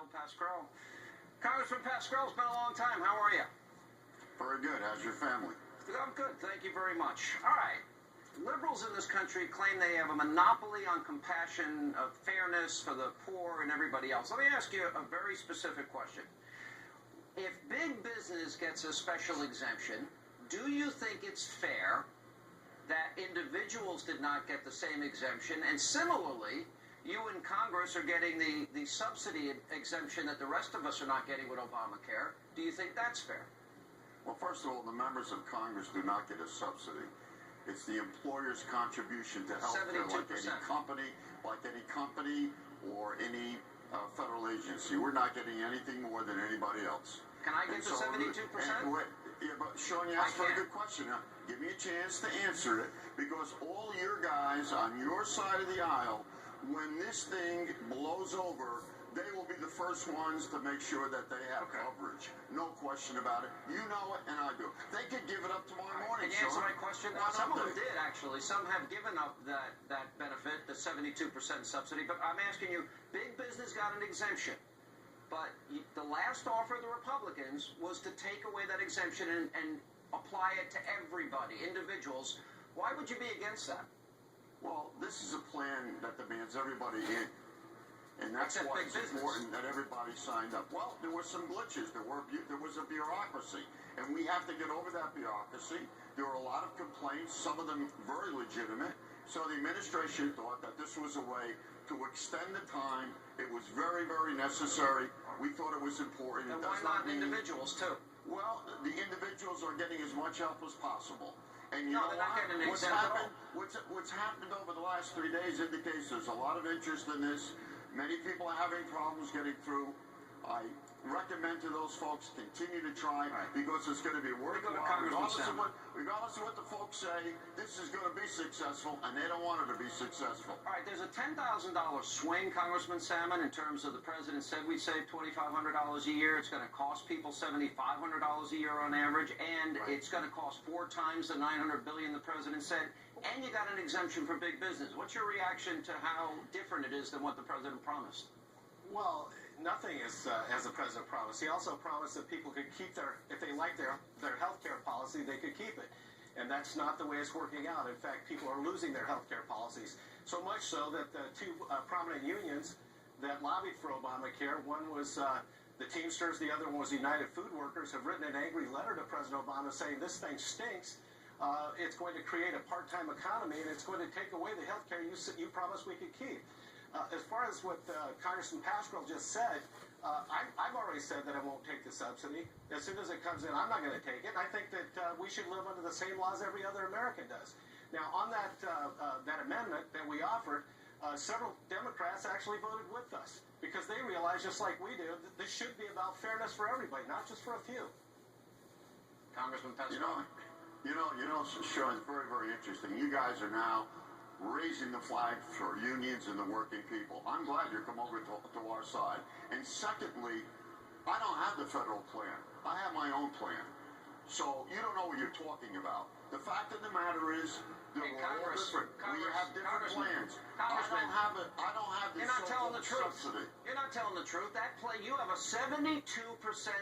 Al Pascrell. Congressman Pascrell, it's been a long time. How are you? Very good. How's your family? I'm good. Thank you very much. All right. Liberals in this country claim they have a monopoly on compassion, of fairness for the poor and everybody else. Let me ask you a very specific question. If big business gets a special exemption, do you think it's fair that individuals did not get the same exemption? And similarly, you in Congress are getting the subsidy exemption that the rest of us are not getting with Obamacare. Do you think that's fair? Well, first of all, the members of Congress do not get a subsidy. It's the employer's contribution to health care, like any company or any federal agency. We're not getting anything more than anybody else. Can I get the 72%? Yeah, but Sean, you asked a good question. Now, give me a chance to answer it, because all your guys on your side of the aisle, when this thing blows over, they will be the first ones to make sure that they have coverage. No question about it. You know it, and I do. They could give it up tomorrow morning. Can you answer my question? Some of them did, actually. Some have given up that benefit, the 72% subsidy. But I'm asking you, big business got an exemption. But the last offer of the Republicans was to take away that exemption and apply it to everybody, individuals. Why would you be against that? Well, this is a plan that demands everybody in. And that's why it's important that everybody signed up. Well, there were some glitches. There was a bureaucracy. And we have to get over that bureaucracy. There were a lot of complaints, some of them very legitimate. So the administration thought that this was a way to extend the time. It was very, very necessary. We thought it was important. And why not individuals, too? Well, the individuals are getting as much help as possible. And you know they're not getting an exemption. What's happened over the last 3 days indicates there's a lot of interest in this. Many people are having problems getting through. I recommend to those folks continue to try, because it's going to be worthwhile. Regardless of what the folks say, this is going to be successful, and they don't want it to be successful. All right, there's a $10,000 swing, Congressman Salmon, in terms of the president said we save $2,500 a year. It's going to cost people $7,500 a year on average, and it's going to cost 4 times the $900 billion the president said. And you got an exemption for big business. What's your reaction to how different it is than what the president promised? Well, nothing is as the president promised. He also promised that people could keep if they like their health care policy, they could keep it. And that's not the way it's working out. In fact, people are losing their health care policies. So much so that the two prominent unions that lobbied for Obamacare, one was the Teamsters, the other one was United Food Workers, have written an angry letter to President Obama saying this thing stinks. It's going to create a part-time economy, and it's going to take away the health care you promised we could keep. As far as what Congressman Pascrell just said, I've already said that I won't take the subsidy. As soon as it comes in, I'm not going to take it. I think that we should live under the same laws every other American does. Now, on that amendment that we offered, several Democrats actually voted with us, because they realize, just like we do, that this should be about fairness for everybody, not just for a few. Congressman Pascrell. You know, Sean, it's very, very interesting. You guys are now raising the flag for unions and the working people. I'm glad you come over to our side. And secondly, I don't have the federal plan. I have my own plan. So you don't know what you're talking about. The fact of the matter is, we're all different. We have different plans. I don't have this. You're not telling the truth. Subsidy. You're not telling the truth. That plan, you have a 72%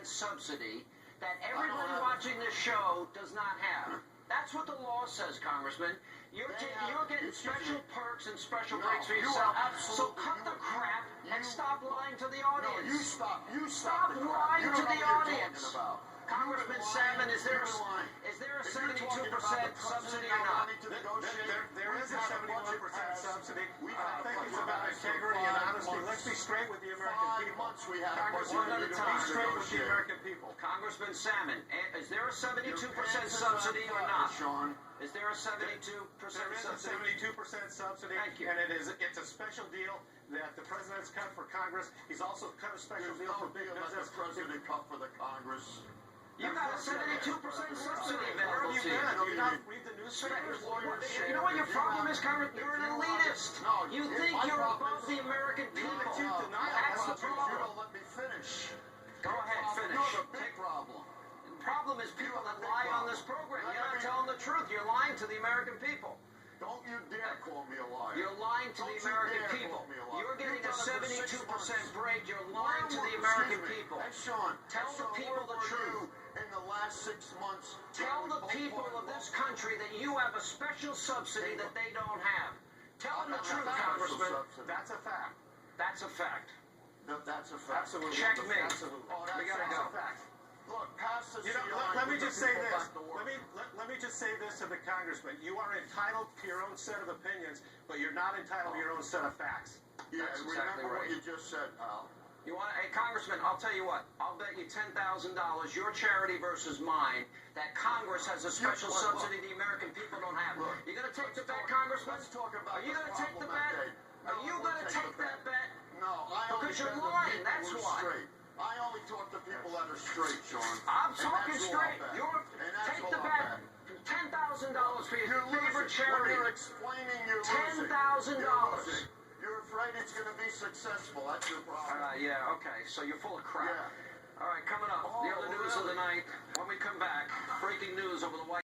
subsidy that everybody watching this show does not have. That's what the law says, Congressman. You're getting special perks and special breaks for yourself. So cut the crap and stop lying to the audience. No, you stop lying to the audience. Congressman Salmon, is there a 72% subsidy or not? There is a 71% subsidy. I think it's about integrity and honesty. Let's be straight with the American people. Congressman, be straight with the American people. Congressman Salmon, is there a 72% subsidy or not? Is there a 72% subsidy? There is a 72% subsidy. Thank you. And it's a special deal that the president's cut for Congress. He's also cut a special deal for big business. The president cut for the Congress. You got a 72% subsidy available to you. Do you not read the newspapers? You know what your problem is, Congressman? You're an elitist. You think you're above the American people. That's the problem. You don't let me finish. Go ahead, finish. No, the big problem. The problem is people that lie on this program. You're not telling the truth. You're lying to the American people. Don't you dare call me a liar. You're lying to the Don't you American dare people. call me a liar. You're getting You've a done it for 6 72% months. break. You're lying to the American people. Hey, Sean. Tell the people the truth. In the last 6 months. Tell the people of this country that you have a special subsidy that they don't have. Tell them the truth, Congressman. That's a fact. That's a fact. That's a fact. Absolutely. Checkmate. Absolutely. Oh, We gotta That's go. a fact. Look, pass the You know, CI, let me get the just say people this. back to work. Let me just say this to the congressman. You are entitled to your own set of opinions, but you're not entitled to your own set of facts. Yeah, That's remember exactly what right. you just said, Al. You want, hey, Congressman, I'll tell you what. I'll bet you $10,000, your charity versus mine, that Congress has a special look, subsidy the American people don't have. Look, You gonna take the let's bet, talk- Congressman? let's talk about Are you the gonna take the problem bet? at day. No, Are you I won't gonna take take the that bet? No, I only Because you're bet with lying, people that's who are why. straight. I only talk to people that are straight, Sean. I'm And talking that's all straight. I'll bet. You're And that's take all the I'll bet. $10,000 for your You're favorite losing. When charity. you're explaining, you're losing. $10,000. You're losing. You're afraid it's going to be successful. That's your problem. Yeah, okay. So you're full of crap. Yeah. All right, coming up, the Oh, other news of the really? night. When we come back, breaking news over the White